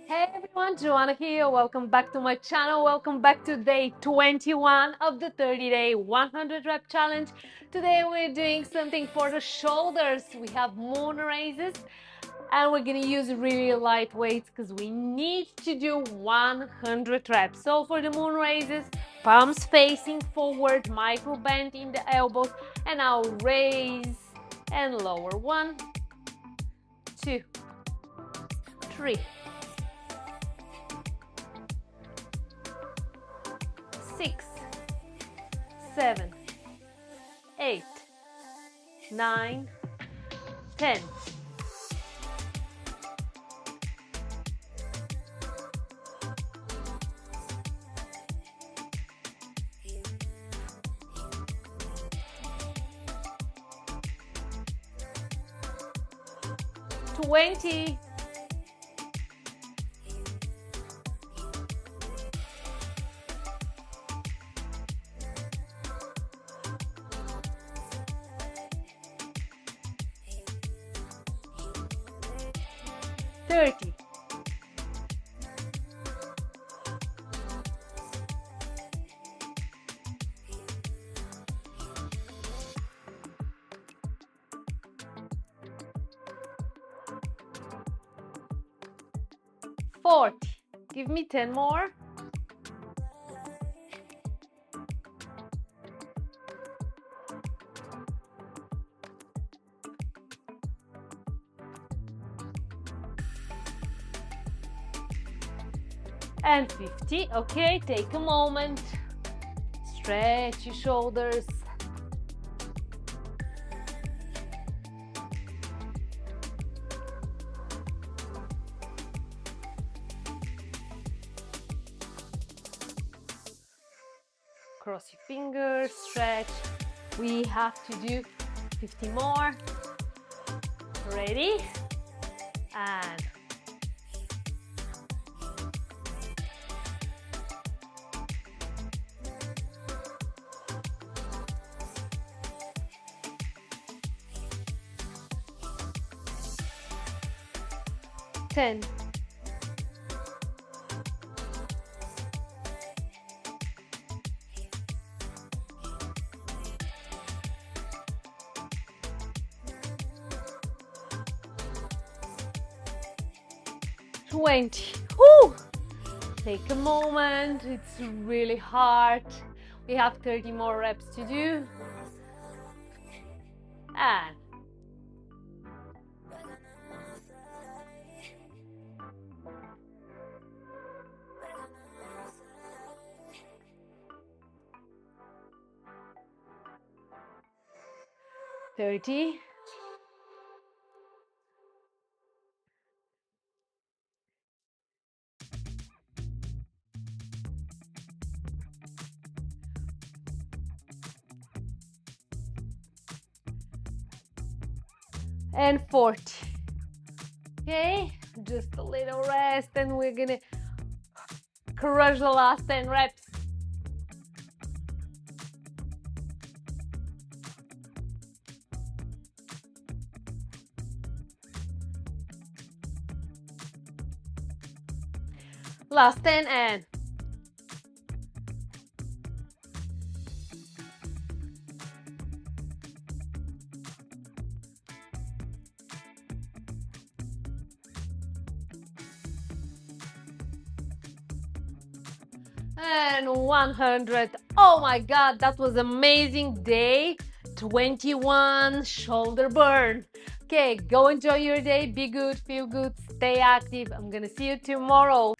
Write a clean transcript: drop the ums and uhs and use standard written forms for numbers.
Hey everyone, Joana here. Welcome back to my channel. Welcome back to day 21 of the 30-day 100 rep challenge. Today we're doing something for the shoulders. We have moon raises and we're going to use really light weights because we need to do 100 reps. So for the moon raises, palms facing forward, micro bend in the elbows, and I'll raise and lower. 1, 2, 3, 6, 7, 8, 9, 10. Twenty. 30. 40. Give me 10 more. 50. Okay, take a moment. Stretch your shoulders. Cross your fingers, stretch. We have to do 50 more. Ready? And 10. 20. Whew. Take a moment. It's really hard. We have 30 more reps to do. And 30. And 40. Okay, just a little rest and we're gonna crush the last 10 reps. Last 10 and 100. Oh my god, that was amazing. Day 21 shoulder burn. Okay, go enjoy your day. Be good, feel good, stay active. I'm gonna see you tomorrow.